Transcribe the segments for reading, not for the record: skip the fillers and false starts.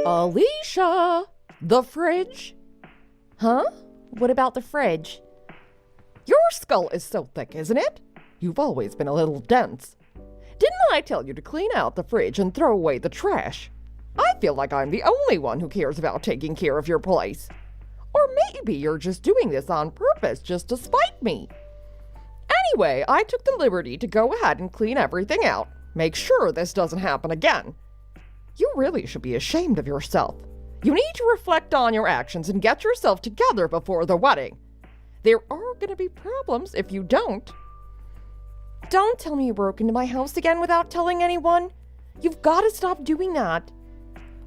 Alicia! The fridge? Huh? What about the fridge? Your skull is so thick, isn't it? You've always been a little dense. Didn't I tell you to clean out the fridge and throw away the trash? I feel like I'm the only one who cares about taking care of your place. Or maybe you're just doing this on purpose just to spite me. Anyway, I took the liberty to go ahead and clean everything out. Make sure this doesn't happen again. You really should be ashamed of yourself. You need to reflect on your actions and get yourself together before the wedding. There are going to be problems if you don't. Don't tell me you broke into my house again without telling anyone. You've got to stop doing that.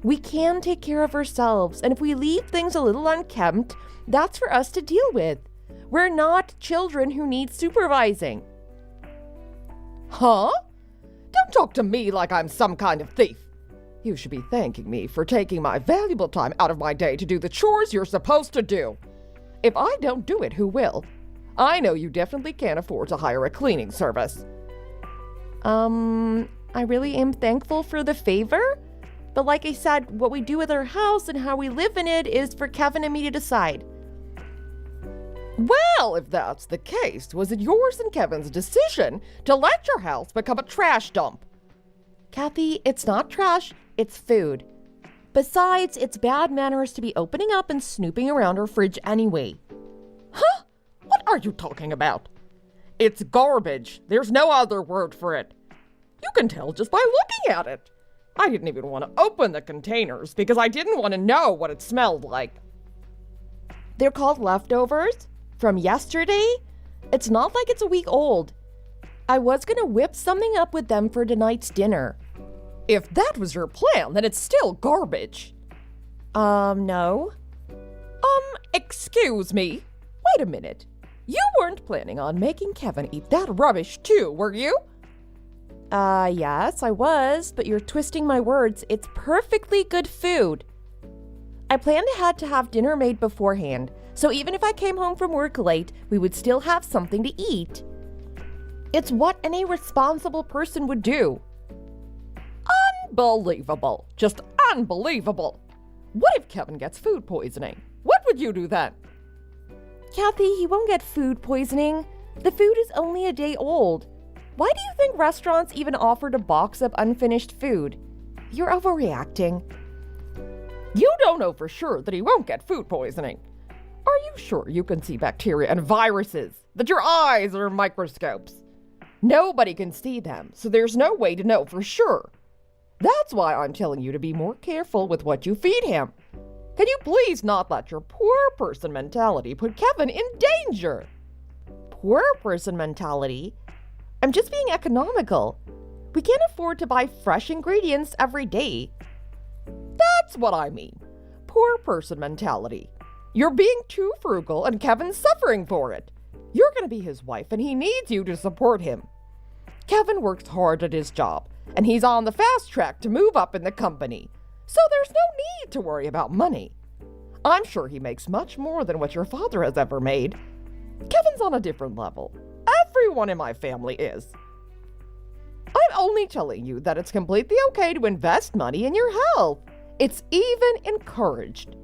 We can take care of ourselves, and if we leave things a little unkempt, that's for us to deal with. We're not children who need supervising. Huh? Don't talk to me like I'm some kind of thief. You should be thanking me for taking my valuable time out of my day to do the chores you're supposed to do. If I don't do it, who will? I know you definitely can't afford to hire a cleaning service. I really am thankful for the favor. But like I said, what we do with our house and how we live in it is for Kevin and me to decide. Well, if that's the case, was it yours and Kevin's decision to let your house become a trash dump? Kathy, it's not trash, it's food. Besides, it's bad manners to be opening up and snooping around our fridge anyway. Huh? What are you talking about? It's garbage. There's no other word for it. You can tell just by looking at it. I didn't even want to open the containers because I didn't want to know what it smelled like. They're called leftovers from yesterday. It's not like it's a week old. I was going to whip something up with them for tonight's dinner. If that was your plan, then it's still garbage. No. Excuse me. Wait a minute. You weren't planning on making Kevin eat that rubbish too, were you? Yes, I was, but you're twisting my words. It's perfectly good food. I planned ahead to have dinner made beforehand, so even if I came home from work late, we would still have something to eat. It's what any responsible person would do. Unbelievable. Just unbelievable. What if Kevin gets food poisoning? What would you do then? Kathy, he won't get food poisoning. The food is only a day old. Why do you think restaurants even offered a box of unfinished food? You're overreacting. You don't know for sure that he won't get food poisoning. Are you sure you can see bacteria and viruses? That your eyes are microscopes? Nobody can see them, so there's no way to know for sure. That's why I'm telling you to be more careful with what you feed him. Can you please not let your poor person mentality put Kevin in danger? Poor person mentality? I'm just being economical. We can't afford to buy fresh ingredients every day. That's what I mean. Poor person mentality. You're being too frugal and Kevin's suffering for it. You're going to be his wife and he needs you to support him. Kevin works hard at his job and he's on the fast track to move up in the company. So there's no need to worry about money. I'm sure he makes much more than what your father has ever made. Kevin's on a different level. Everyone in my family is. I'm only telling you that it's completely okay to invest money in your health. It's even encouraged.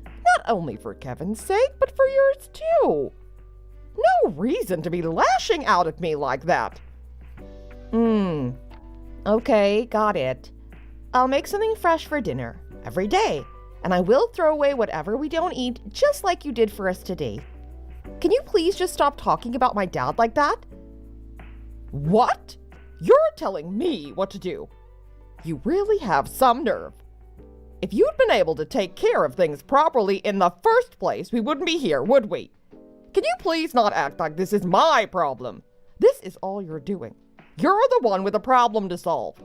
Not only for Kevin's sake, but for yours too. No reason to be lashing out at me like that. Okay, got it. I'll make something fresh for dinner every day, and I will throw away whatever we don't eat, just like you did for us today. Can you please just stop talking about my dad like that? What? You're telling me what to do? You really have some nerve. If you'd been able to take care of things properly in the first place, we wouldn't be here, would we? Can you please not act like this is my problem? This is all you're doing. You're the one with a problem to solve.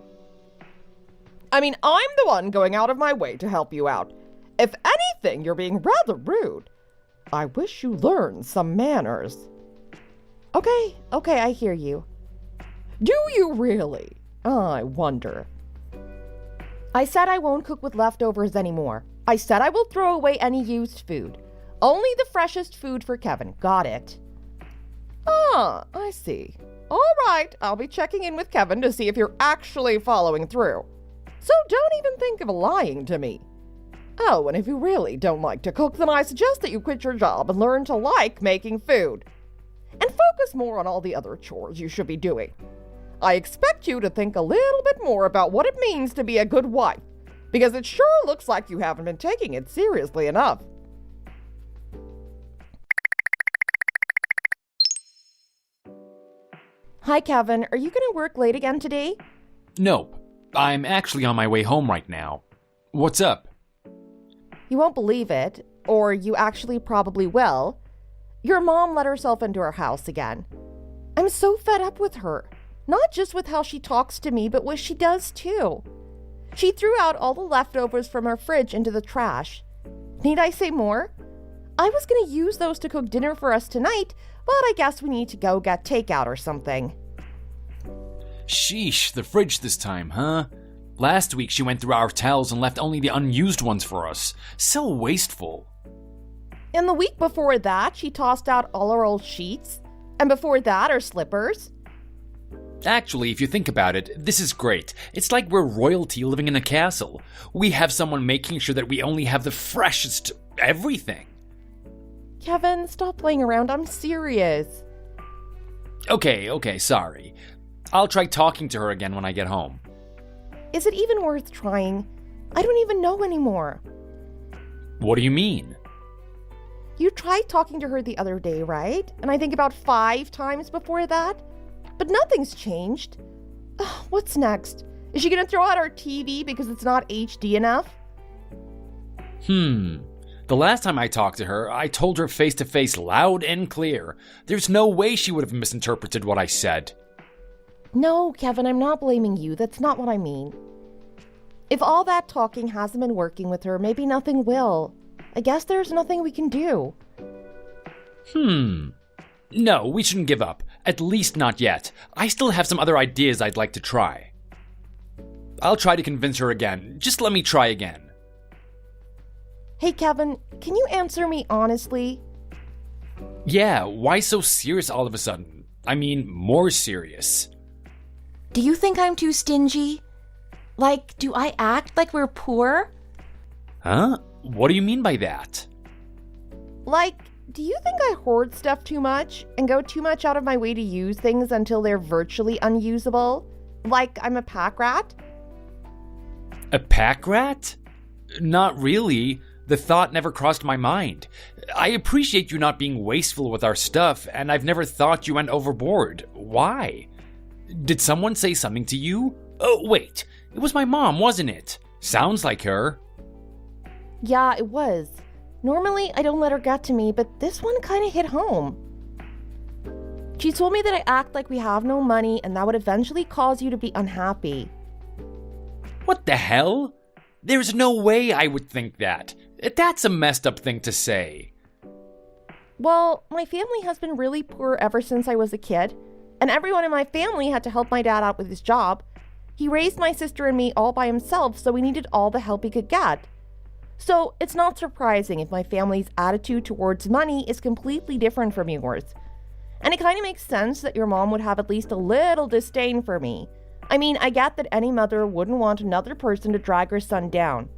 I mean, I'm the one going out of my way to help you out. If anything, you're being rather rude. I wish you learned some manners. Okay, I hear you. Do you really? I wonder. I said I won't cook with leftovers anymore. I said I will throw away any used food. Only the freshest food for Kevin. Got it. Ah, I see. All right, I'll be checking in with Kevin to see if you're actually following through. So don't even think of lying to me. Oh, and if you really don't like to cook, then I suggest that you quit your job and learn to like making food. And focus more on all the other chores you should be doing. I expect you to think a little bit more about what it means to be a good wife, because it sure looks like you haven't been taking it seriously enough. Hi, Kevin. Are you going to work late again today? Nope. I'm actually on my way home right now. What's up? You won't believe it, or you actually probably will. Your mom let herself into our house again. I'm so fed up with her. Not just with how she talks to me, but what she does too. She threw out all the leftovers from our fridge into the trash. Need I say more? I was going to use those to cook dinner for us tonight, but I guess we need to go get takeout or something. Sheesh, the fridge this time, huh? Last week she went through our towels and left only the unused ones for us. So wasteful. And the week before that, she tossed out all our old sheets. And before that, our slippers. Actually, if you think about it, this is great. It's like we're royalty living in a castle. We have someone making sure that we only have the freshest everything. Kevin, stop playing around. I'm serious. Okay, sorry. I'll try talking to her again when I get home. Is it even worth trying? I don't even know anymore. What do you mean? You tried talking to her the other day, right? And I think about 5 times before that. But nothing's changed. Ugh, what's next? Is she gonna throw out our TV because it's not HD enough? The last time I talked to her, I told her face to face loud and clear. There's no way she would have misinterpreted what I said. No, Kevin, I'm not blaming you. That's not what I mean. If all that talking hasn't been working with her, maybe nothing will. I guess there's nothing we can do. No, we shouldn't give up. At least not yet. I still have some other ideas I'd like to try. I'll try to convince her again. Just let me try again. Hey, Kevin, can you answer me honestly? Yeah, why so serious all of a sudden? I mean, more serious. Do you think I'm too stingy? Like, do I act like we're poor? Huh? What do you mean by that? Like, do you think I hoard stuff too much and go too much out of my way to use things until they're virtually unusable? Like I'm a pack rat? A pack rat? Not really. The thought never crossed my mind. I appreciate you not being wasteful with our stuff, and I've never thought you went overboard. Why? Did someone say something to you? Oh, wait. It was my mom, wasn't it? Sounds like her. Yeah, it was. Normally, I don't let her get to me, but this one kind of hit home. She told me that I act like we have no money and that would eventually cause you to be unhappy. What the hell? There's no way I would think that. That's a messed up thing to say. Well, my family has been really poor ever since I was a kid, and everyone in my family had to help my dad out with his job. He raised my sister and me all by himself, so we needed all the help he could get. So it's not surprising if my family's attitude towards money is completely different from yours. And it kind of makes sense that your mom would have at least a little disdain for me. I mean, I get that any mother wouldn't want another person to drag her son down.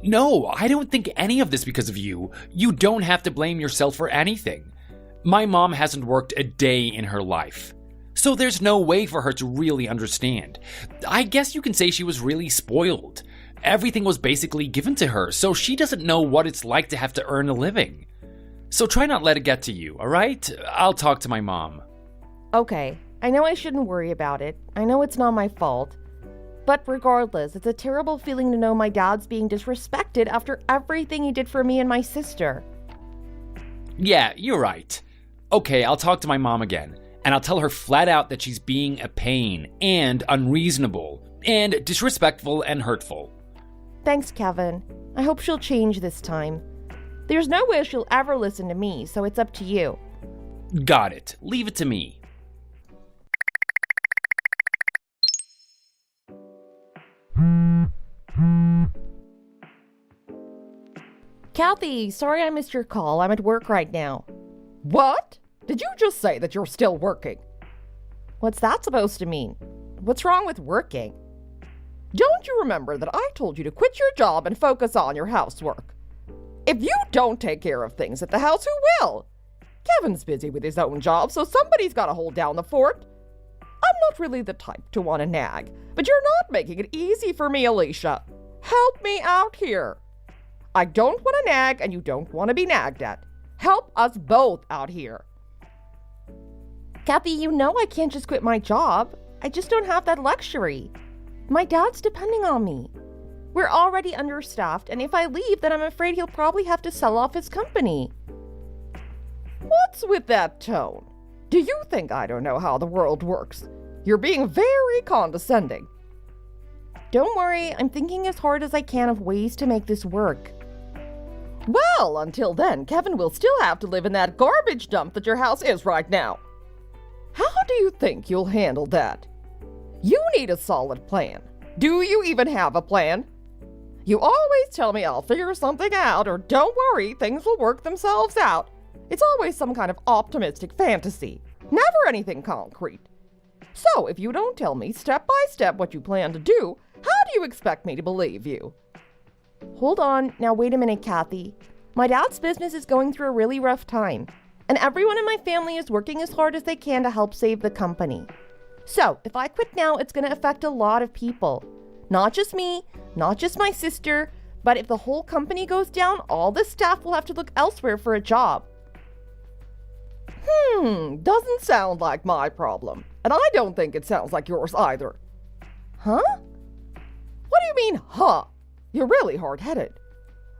No, I don't think any of this because of you. You don't have to blame yourself for anything. My mom hasn't worked a day in her life, so there's no way for her to really understand. I guess you can say she was really spoiled. Everything was basically given to her, so she doesn't know what it's like to have to earn a living. So try not let it get to you, alright? I'll talk to my mom. Okay, I know I shouldn't worry about it. I know it's not my fault. But regardless, it's a terrible feeling to know my dad's being disrespected after everything he did for me and my sister. Yeah, you're right. Okay, I'll talk to my mom again, and I'll tell her flat out that she's being a pain, and unreasonable, and disrespectful and hurtful. Thanks, Kevin. I hope she'll change this time. There's no way she'll ever listen to me, so it's up to you. Got it. Leave it to me. Kathy, sorry I missed your call. I'm at work right now. What? Did you just say that you're still working? What's that supposed to mean? What's wrong with working? Don't you remember that I told you to quit your job and focus on your housework? If you don't take care of things at the house, who will? Kevin's busy with his own job, so somebody's got to hold down the fort. I'm not really the type to want to nag, but you're not making it easy for me, Alicia. Help me out here. I don't want to nag, and you don't want to be nagged at. Help us both out here. Kathy, you know I can't just quit my job. I just don't have that luxury. My dad's depending on me. We're already understaffed, and if I leave, then I'm afraid he'll probably have to sell off his company. What's with that tone? Do you think I don't know how the world works? You're being very condescending. Don't worry, I'm thinking as hard as I can of ways to make this work. Well, until then, Kevin will still have to live in that garbage dump that your house is right now. How do you think you'll handle that? You need a solid plan. Do you even have a plan? You always tell me I'll figure something out, or don't worry, things will work themselves out. It's always some kind of optimistic fantasy, never anything concrete. So if you don't tell me step by step what you plan to do, how do you expect me to believe you? Hold on, now wait a minute, Kathy. My dad's business is going through a really rough time, and everyone in my family is working as hard as they can to help save the company. So, if I quit now, it's going to affect a lot of people. Not just me, not just my sister, but if the whole company goes down, all the staff will have to look elsewhere for a job. Doesn't sound like my problem. And I don't think it sounds like yours either. Huh? What do you mean, huh? You're really hard-headed.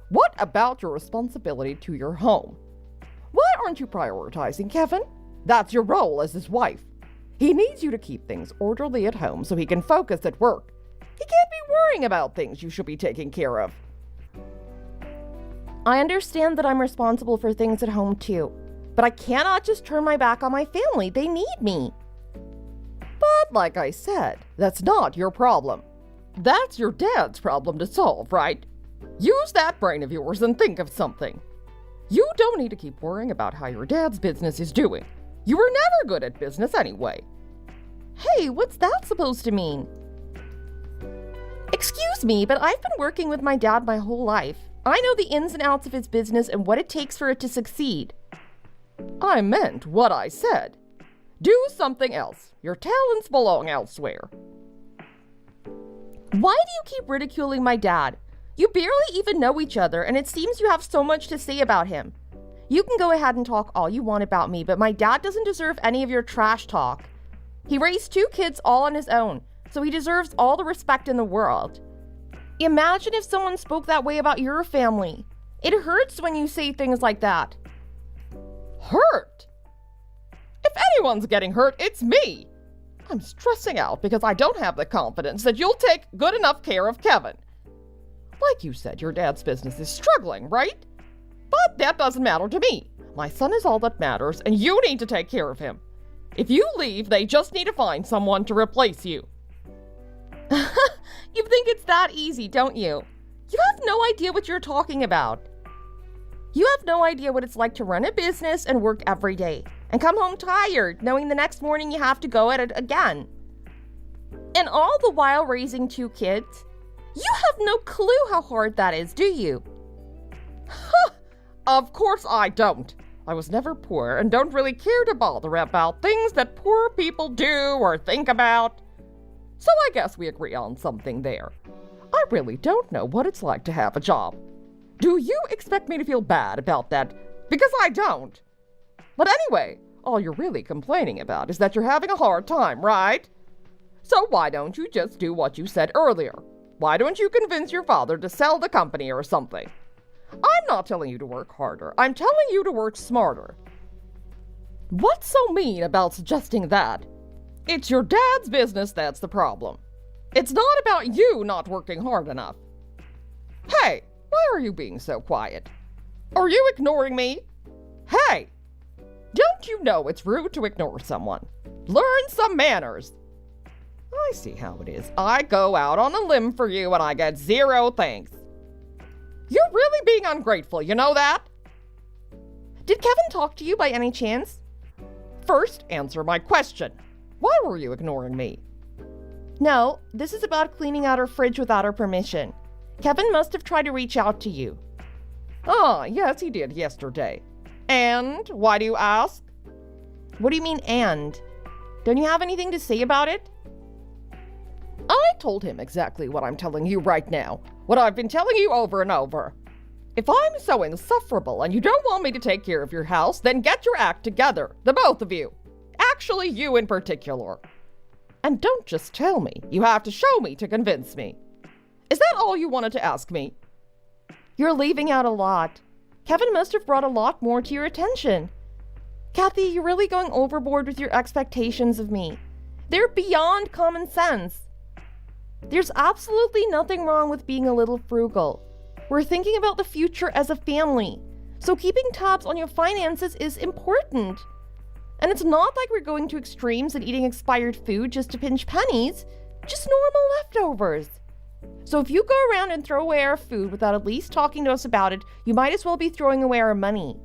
What about your responsibility to your home? Why aren't you prioritizing Kevin? That's your role as his wife. He needs you to keep things orderly at home so he can focus at work. He can't be worrying about things you should be taking care of. I understand that I'm responsible for things at home too, but I cannot just turn my back on my family. They need me. But like I said, that's not your problem. That's your dad's problem to solve, right? Use that brain of yours and think of something. You don't need to keep worrying about how your dad's business is doing. You were never good at business anyway. Hey, what's that supposed to mean? Excuse me, but I've been working with my dad my whole life. I know the ins and outs of his business and what it takes for it to succeed. I meant what I said. Do something else. Your talents belong elsewhere. Why do you keep ridiculing my dad? You barely even know each other, and it seems you have so much to say about him. You can go ahead and talk all you want about me, but my dad doesn't deserve any of your trash talk. He raised 2 kids all on his own, so he deserves all the respect in the world. Imagine if someone spoke that way about your family. It hurts when you say things like that. Hurt? If anyone's getting hurt, it's me. I'm stressing out because I don't have the confidence that you'll take good enough care of Kevin. Like you said, your dad's business is struggling, right? But that doesn't matter to me. My son is all that matters, and you need to take care of him. If you leave, they just need to find someone to replace you. You think it's that easy, don't you? You have no idea what you're talking about. You have no idea what it's like to run a business and work every day, and come home tired, knowing the next morning you have to go at it again. And all the while raising 2 kids. You have no clue how hard that is, do you? Of course I don't. I was never poor and don't really care to bother about things that poor people do or think about. So I guess we agree on something there. I really don't know what it's like to have a job. Do you expect me to feel bad about that? Because I don't. But anyway, all you're really complaining about is that you're having a hard time, right? So why don't you just do what you said earlier? Why don't you convince your father to sell the company or something? I'm not telling you to work harder. I'm telling you to work smarter. What's so mean about suggesting that? It's your dad's business that's the problem. It's not about you not working hard enough. Hey, why are you being so quiet? Are you ignoring me? Hey! Don't you know it's rude to ignore someone? Learn some manners. I see how it is. I go out on a limb for you and I get 0 thanks. You're really being ungrateful, you know that? Did Kevin talk to you by any chance? First, answer my question. Why were you ignoring me? No, this is about cleaning out our fridge without our permission. Kevin must have tried to reach out to you. Ah, yes, he did yesterday. And why do you ask? What do you mean, and? Don't you have anything to say about it? I told him exactly what I'm telling you right now. What I've been telling you over and over. If I'm so insufferable and you don't want me to take care of your house, then get your act together, the both of you. Actually, you in particular. And don't just tell me. You have to show me to convince me. Is that all you wanted to ask me? You're leaving out a lot. Kevin must have brought a lot more to your attention. Kathy, you're really going overboard with your expectations of me. They're beyond common sense. There's absolutely nothing wrong with being a little frugal. We're thinking about the future as a family, so keeping tabs on your finances is important. And it's not like we're going to extremes and eating expired food just to pinch pennies, just normal leftovers. So if you go around and throw away our food without at least talking to us about it, you might as well be throwing away our money.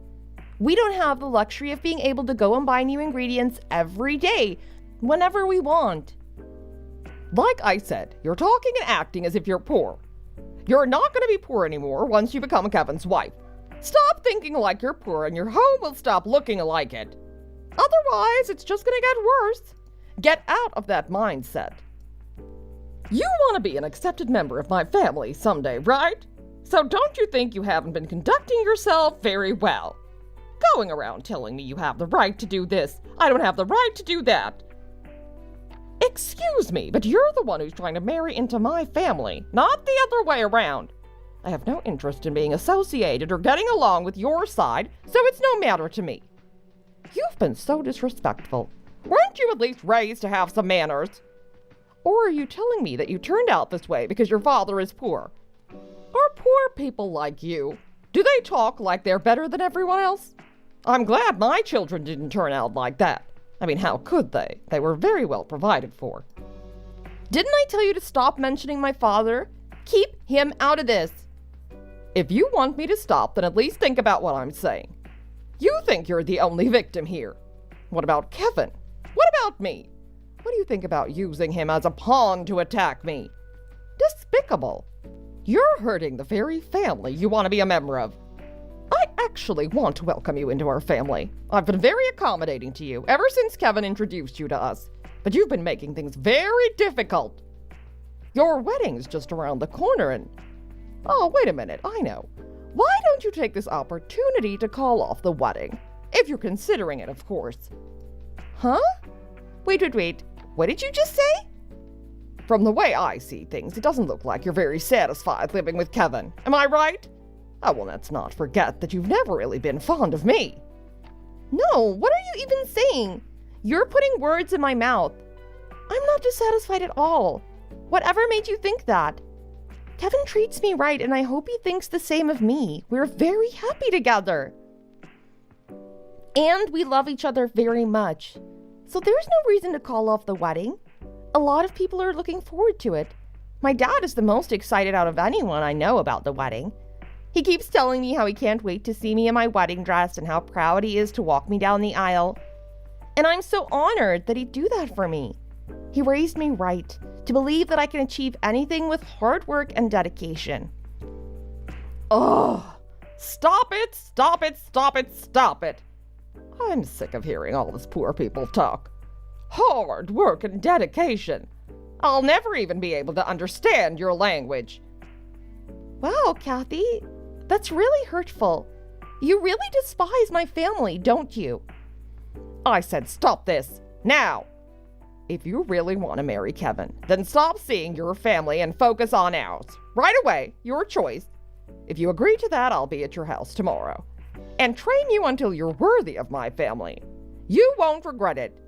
We don't have the luxury of being able to go and buy new ingredients every day, whenever we want. Like I said, you're talking and acting as if you're poor. You're not going to be poor anymore once you become Kevin's wife. Stop thinking like you're poor and your home will stop looking like it. Otherwise, it's just going to get worse. Get out of that mindset. You want to be an accepted member of my family someday, right? So don't you think you haven't been conducting yourself very well? Going around telling me you have the right to do this, I don't have the right to do that. Excuse me, but you're the one who's trying to marry into my family, not the other way around. I have no interest in being associated or getting along with your side, so it's no matter to me. You've been so disrespectful. Weren't you at least raised to have some manners? Or are you telling me that you turned out this way because your father is poor? Are poor people like you? Do they talk like they're better than everyone else? I'm glad my children didn't turn out like that. I mean, how could they? They were very well provided for. Didn't I tell you to stop mentioning my father? Keep him out of this. If you want me to stop, then at least think about what I'm saying. You think you're the only victim here. What about Kevin? What about me? What do you think about using him as a pawn to attack me? Despicable. You're hurting the very family you want to be a member of. I actually want to welcome you into our family. I've been very accommodating to you ever since Kevin introduced you to us, but you've been making things very difficult. Your wedding's just around the corner and... Oh, wait a minute, I know. Why don't you take this opportunity to call off the wedding? If you're considering it, of course. Huh? Wait. What did you just say? From the way I see things, it doesn't look like you're very satisfied living with Kevin. Am I right? Oh, well, let's not forget that you've never really been fond of me. No, what are you even saying? You're putting words in my mouth. I'm not dissatisfied at all. Whatever made you think that? Kevin treats me right, and I hope he thinks the same of me. We're very happy together. And we love each other very much. So there's no reason to call off the wedding. A lot of people are looking forward to it. My dad is the most excited out of anyone I know about the wedding. He keeps telling me how he can't wait to see me in my wedding dress and how proud he is to walk me down the aisle. And I'm so honored that he'd do that for me. He raised me right to believe that I can achieve anything with hard work and dedication. Oh, stop it. I'm sick of hearing all this poor people talk. Hard work and dedication. I'll never even be able to understand your language. Wow, Kathy, that's really hurtful. You really despise my family, don't you? I said stop this, now. If you really want to marry Kevin, then stop seeing your family and focus on ours. Right away, your choice. If you agree to that, I'll be at your house tomorrow. And train you until you're worthy of my family. You won't regret it.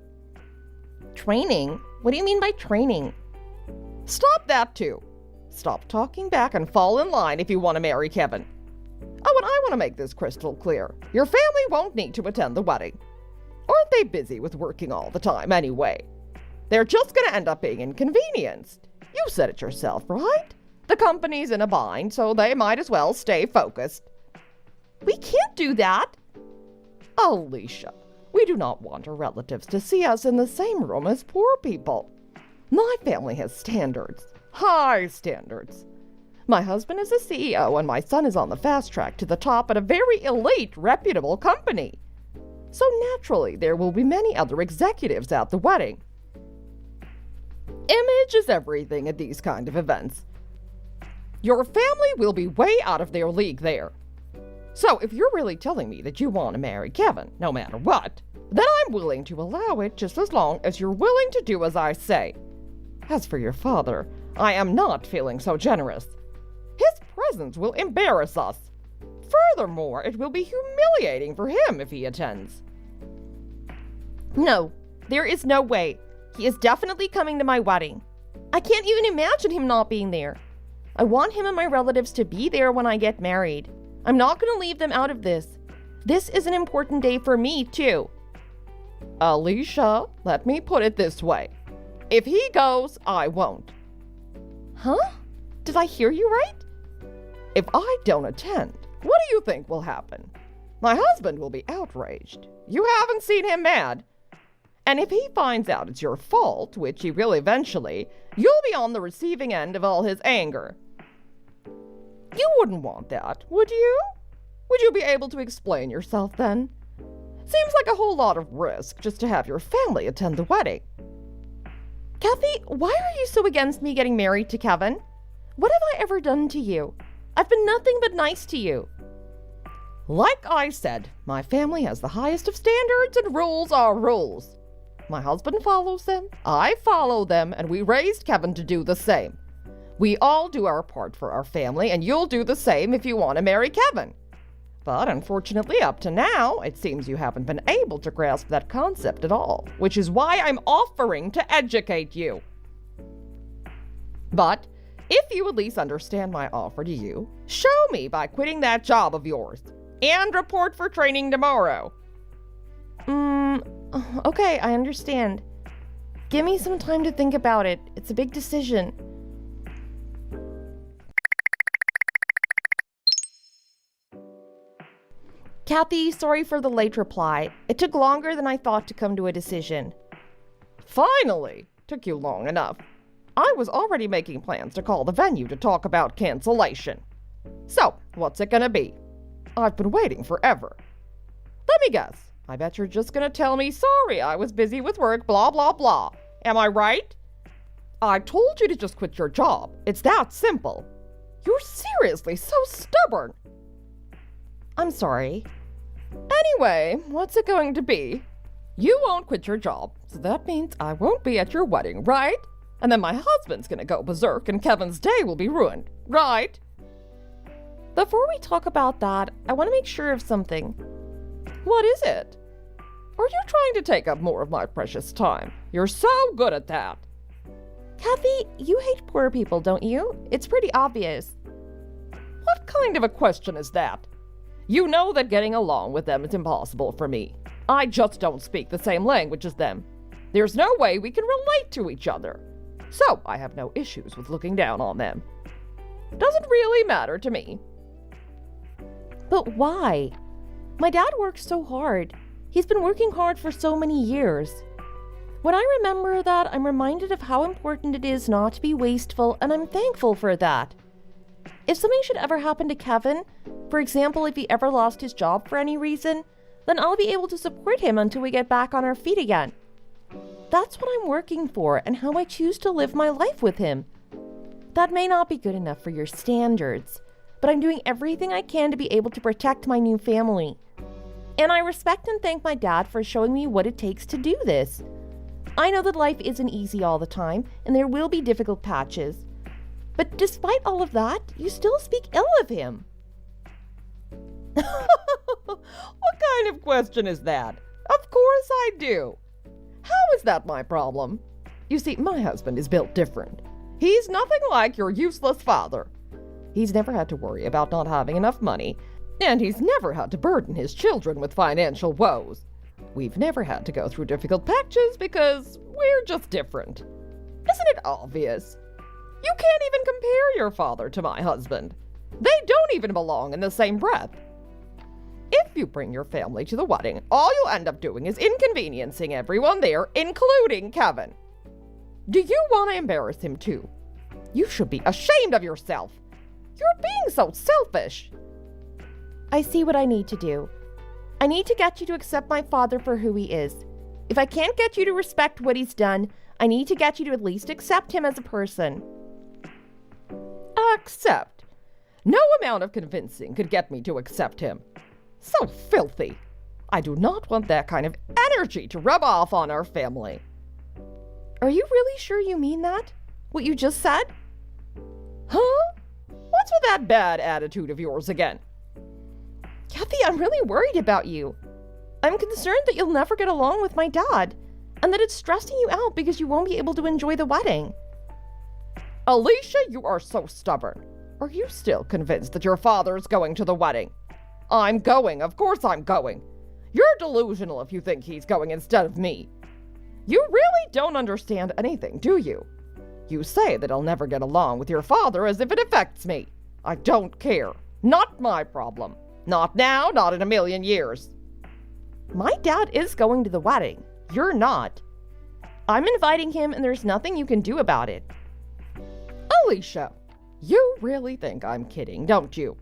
Training? What do you mean by training? Stop that too. Stop talking back and fall in line if you want to marry Kevin. Oh, and I want to make this crystal clear. Your family won't need to attend the wedding. Aren't they busy with working all the time anyway? They're just going to end up being inconvenienced. You said it yourself, right? The company's in a bind, so they might as well stay focused. We can't do that. Alicia, we do not want our relatives to see us in the same room as poor people. My family has standards. High standards. My husband is a CEO and my son is on the fast track to the top at a very elite, reputable company. So naturally, there will be many other executives at the wedding. Image is everything at these kind of events. Your family will be way out of their league there. So if you're really telling me that you want to marry Kevin, no matter what, then I'm willing to allow it just as long as you're willing to do as I say. As for your father, I am not feeling so generous. His presence will embarrass us. Furthermore, it will be humiliating for him if he attends. No, there is no way. He is definitely coming to my wedding. I can't even imagine him not being there. I want him and my relatives to be there when I get married. I'm not going to leave them out of this. This is an important day for me, too. Alicia, let me put it this way. If he goes, I won't. Huh? Did I hear you right? If I don't attend, what do you think will happen? My husband will be outraged. You haven't seen him mad. And if he finds out it's your fault, which he will eventually, you'll be on the receiving end of all his anger. You wouldn't want that, would you? Would you be able to explain yourself then? Seems like a whole lot of risk just to have your family attend the wedding. Kathy, why are you so against me getting married to Kevin? What have I ever done to you? I've been nothing but nice to you. Like I said, my family has the highest of standards and rules are rules. My husband follows them, I follow them, and we raised Kevin to do the same. We all do our part for our family, and you'll do the same if you want to marry Kevin. But unfortunately, up to now, it seems you haven't been able to grasp that concept at all, which is why I'm offering to educate you. But if you at least understand my offer to you, show me by quitting that job of yours, and report for training tomorrow. Okay, I understand. Give me some time to think about it. It's a big decision. Kathy, sorry for the late reply. It took longer than I thought to come to a decision. Finally! Took you long enough. I was already making plans to call the venue to talk about cancellation. So, what's it gonna be? I've been waiting forever. Let me guess. I bet you're just gonna tell me, sorry, I was busy with work, blah, blah, blah. Am I right? I told you to just quit your job. It's that simple. You're seriously so stubborn. I'm sorry. Anyway, what's it going to be? You won't quit your job, so that means I won't be at your wedding, right? And then my husband's gonna go berserk and Kevin's day will be ruined, right? Before we talk about that, I want to make sure of something. What is it? Are you trying to take up more of my precious time? You're so good at that. Kathy, you hate poor people, don't you? It's pretty obvious. What kind of a question is that? You know that getting along with them is impossible for me. I just don't speak the same language as them. There's no way we can relate to each other. So I have no issues with looking down on them. Doesn't really matter to me. But why? My dad works so hard. He's been working hard for so many years. When I remember that, I'm reminded of how important it is not to be wasteful, and I'm thankful for that. If something should ever happen to Kevin, for example, if he ever lost his job for any reason, then I'll be able to support him until we get back on our feet again. That's what I'm working for and how I choose to live my life with him. That may not be good enough for your standards, but I'm doing everything I can to be able to protect my new family. And I respect and thank my dad for showing me what it takes to do this. I know that life isn't easy all the time, and there will be difficult patches. But despite all of that, you still speak ill of him. What kind of question is that? Of course I do. How is that my problem? You see, my husband is built different. He's nothing like your useless father. He's never had to worry about not having enough money, and he's never had to burden his children with financial woes. We've never had to go through difficult patches because we're just different. Isn't it obvious? You can't even compare your father to my husband. They don't even belong in the same breath. If you bring your family to the wedding, all you'll end up doing is inconveniencing everyone there, including Kevin. Do you want to embarrass him too? You should be ashamed of yourself. You're being so selfish. I see what I need to do. I need to get you to accept my father for who he is. If I can't get you to respect what he's done, I need to get you to at least accept him as a person. Accept? No amount of convincing could get me to accept him. So filthy. I do not want that kind of energy to rub off on our family. Are you really sure you mean that? What you just said? Huh? What's with that bad attitude of yours again? Kathy, I'm really worried about you. I'm concerned that you'll never get along with my dad, and that it's stressing you out because you won't be able to enjoy the wedding. Alicia, you are so stubborn. Are you still convinced that your father's going to the wedding? I'm going, of course I'm going. You're delusional if you think he's going instead of me. You really don't understand anything, do you? You say that I'll never get along with your father as if it affects me. I don't care. Not my problem. Not now, not in a million years. My dad is going to the wedding. You're not. I'm inviting him, and there's nothing you can do about it. Alicia, you really think I'm kidding, don't you?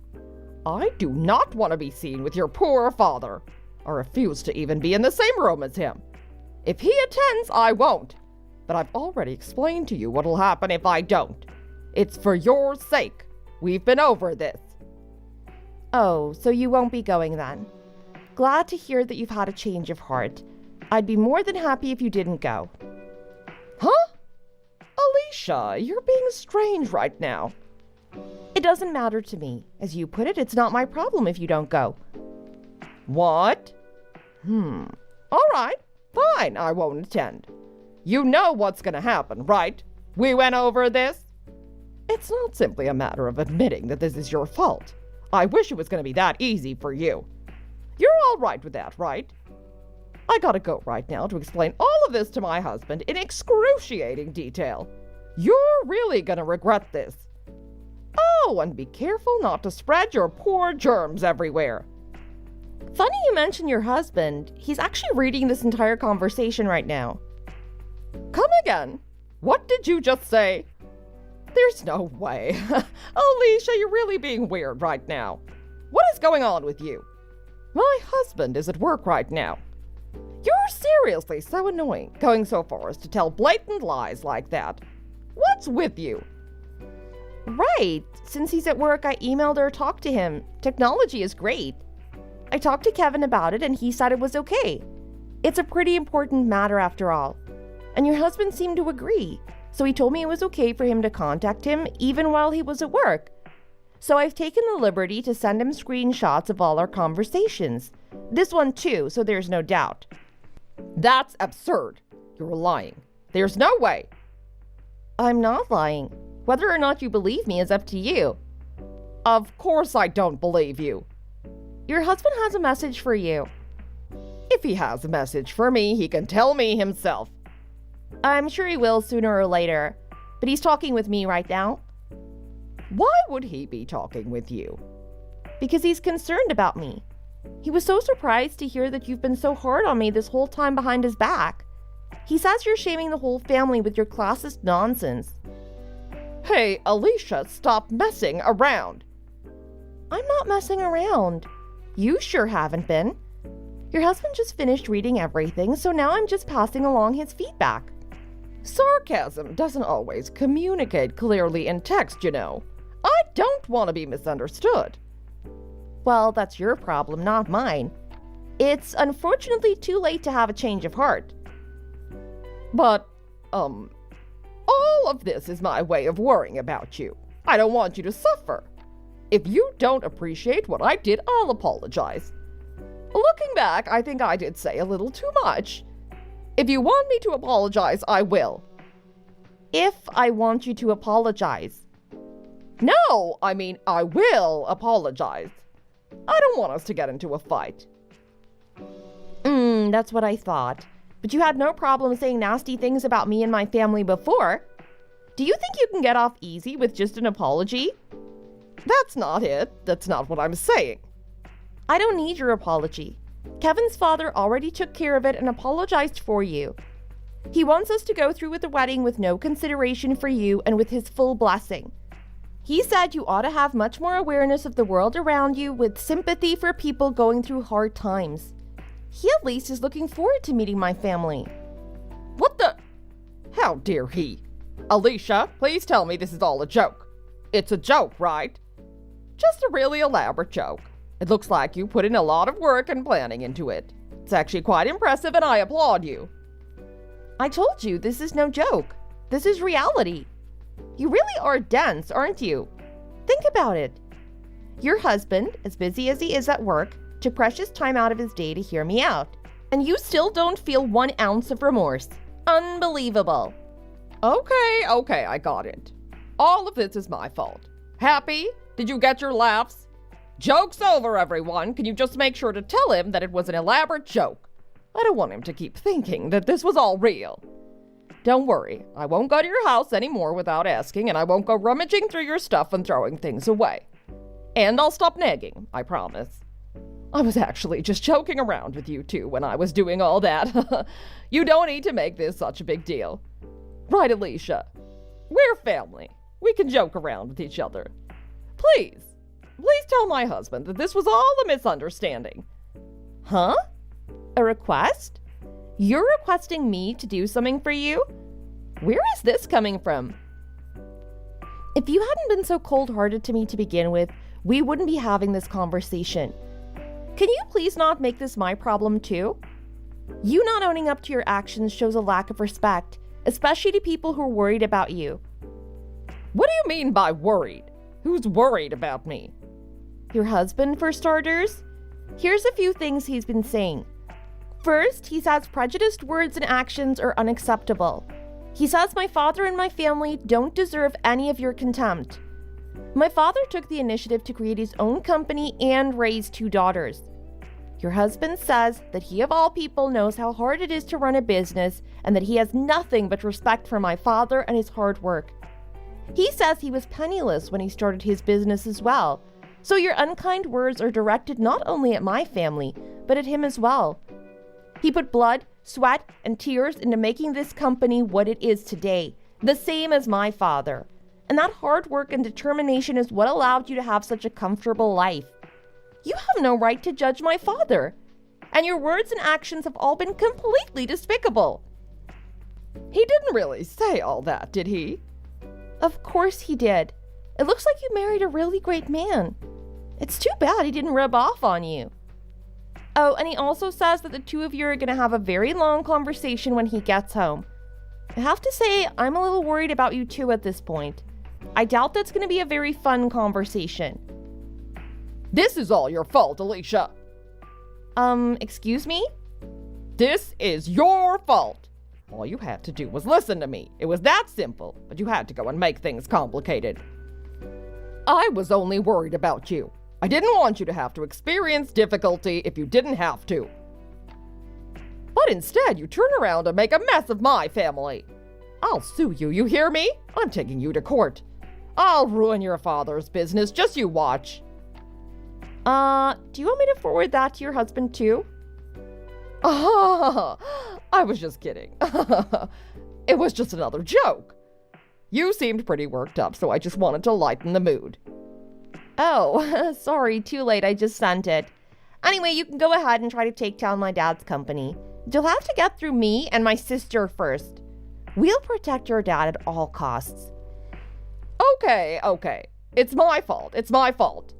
I do not want to be seen with your poor father. I refuse to even be in the same room as him. If he attends, I won't. But I've already explained to you what'll happen if I don't. It's for your sake. We've been over this. Oh, so you won't be going then. Glad to hear that you've had a change of heart. I'd be more than happy if you didn't go. Huh? Alicia, you're being strange right now. It doesn't matter to me. As you put it, it's not my problem if you don't go. What? All right, fine, I won't attend. You know what's gonna happen, right? We went over this. It's not simply a matter of admitting that this is your fault. I wish it was gonna be that easy for you. You're all right with that, right? I gotta go right now to explain all of this to my husband in excruciating detail. You're really gonna regret this. Oh, and be careful not to spread your poor germs everywhere. Funny you mention your husband. He's actually reading this entire conversation right now. Come again. What did you just say? There's no way. Alicia, you're really being weird right now. What is going on with you? My husband is at work right now. You're seriously so annoying, going so far as to tell blatant lies like that. What's with you? Right. Since he's at work, I emailed or talked to him. Technology is great. I talked to Kevin about it, and he said it was okay. It's a pretty important matter after all. And your husband seemed to agree, so he told me it was okay for him to contact him even while he was at work. So I've taken the liberty to send him screenshots of all our conversations. This one too, so there's no doubt. That's absurd. You're lying. There's no way. I'm not lying. Whether or not you believe me is up to you. Of course I don't believe you. Your husband has a message for you. If he has a message for me, he can tell me himself. I'm sure he will sooner or later, but he's talking with me right now. Why would he be talking with you? Because he's concerned about me. He was so surprised to hear that you've been so hard on me this whole time behind his back. He says you're shaming the whole family with your classist nonsense. Hey, Alicia, stop messing around. I'm not messing around. You sure haven't been. Your husband just finished reading everything, so now I'm just passing along his feedback. Sarcasm doesn't always communicate clearly in text, you know. I don't want to be misunderstood. Well, that's your problem, not mine. It's unfortunately too late to have a change of heart. But, all of this is my way of worrying about you. I don't want you to suffer. If you don't appreciate what I did, I'll apologize. Looking back, I think I did say a little too much. If you want me to apologize, I will. If I want you to apologize. No, I mean, I will apologize. I don't want us to get into a fight. That's what I thought. But you had no problem saying nasty things about me and my family before. Do you think you can get off easy with just an apology? That's not it. That's not what I'm saying. I don't need your apology. Kevin's father already took care of it and apologized for you. He wants us to go through with the wedding with no consideration for you and with his full blessing. He said you ought to have much more awareness of the world around you with sympathy for people going through hard times. He at least is looking forward to meeting my family. What the? How dare he? Alicia, please tell me this is all a joke. It's a joke, right? Just a really elaborate joke. It looks like you put in a lot of work and planning into it. It's actually quite impressive and I applaud you. I told you, this is no joke. This is reality. You really are dense, aren't you? Think about it. Your husband, as busy as he is at work, took precious time out of his day to hear me out. And you still don't feel 1 ounce of remorse. Unbelievable. Okay, I got it. All of this is my fault. Happy? Did you get your laughs? Joke's over, everyone. Can you just make sure to tell him that it was an elaborate joke? I don't want him to keep thinking that this was all real. Don't worry, I won't go to your house anymore without asking, and I won't go rummaging through your stuff and throwing things away. And I'll stop nagging, I promise. I was actually just joking around with you two when I was doing all that. You don't need to make this such a big deal. Right, Alicia? We're family. We can joke around with each other. Please tell my husband that this was all a misunderstanding. Huh? A request? You're requesting me to do something for you? Where is this coming from? If you hadn't been so cold-hearted to me to begin with, we wouldn't be having this conversation. Can you please not make this my problem too? You not owning up to your actions shows a lack of respect, especially to people who are worried about you. What do you mean by worried? Who's worried about me? Your husband, for starters. Here's a few things he's been saying. First, he says prejudiced words and actions are unacceptable. He says my father and my family don't deserve any of your contempt. My father took the initiative to create his own company and raise 2 daughters. Your husband says that he of all people knows how hard it is to run a business and that he has nothing but respect for my father and his hard work. He says he was penniless when he started his business as well. So your unkind words are directed not only at my family, but at him as well. He put blood, sweat, and tears into making this company what it is today, the same as my father. And that hard work and determination is what allowed you to have such a comfortable life. You have no right to judge my father. And your words and actions have all been completely despicable. He didn't really say all that, did he? Of course he did. It looks like you married a really great man. It's too bad he didn't rub off on you. Oh, and he also says that the 2 of you are going to have a very long conversation when he gets home. I have to say, I'm a little worried about you too at this point. I doubt that's going to be a very fun conversation. This is all your fault, Alicia. Excuse me? This is your fault. All you had to do was listen to me. It was that simple, but you had to go and make things complicated. I was only worried about you. I didn't want you to have to experience difficulty if you didn't have to. But instead, you turn around and make a mess of my family. I'll sue you, you hear me? I'm taking you to court. I'll ruin your father's business, just you watch. Do you want me to forward that to your husband too? I was just kidding. It was just another joke. You seemed pretty worked up, so I just wanted to lighten the mood. Oh, sorry, too late, I just sent it. Anyway, you can go ahead and try to take down my dad's company. You'll have to get through me and my sister first. We'll protect your dad at all costs. Okay. It's my fault.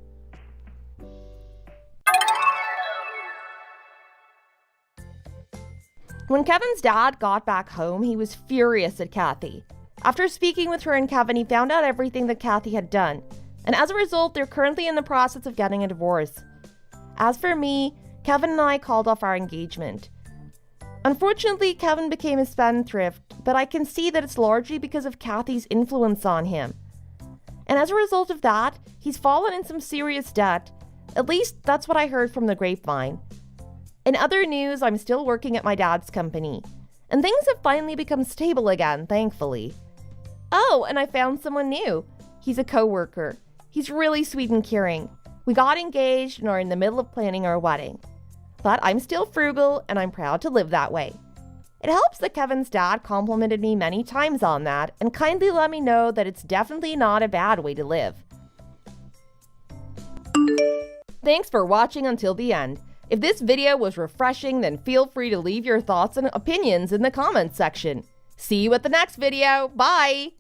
When Kevin's dad got back home, he was furious at Kathy. After speaking with her and Kevin, he found out everything that Kathy had done. And as a result, they're currently in the process of getting a divorce. As for me, Kevin and I called off our engagement. Unfortunately, Kevin became a spendthrift, but I can see that it's largely because of Kathy's influence on him. And as a result of that, he's fallen in some serious debt. At least, that's what I heard from the grapevine. In other news, I'm still working at my dad's company. And things have finally become stable again, thankfully. Oh, and I found someone new. He's a coworker. He's really sweet and caring. We got engaged and are in the middle of planning our wedding. But I'm still frugal and I'm proud to live that way. It helps that Kevin's dad complimented me many times on that and kindly let me know that it's definitely not a bad way to live. Thanks for watching until the end. If this video was refreshing, then feel free to leave your thoughts and opinions in the comments section. See you at the next video. Bye!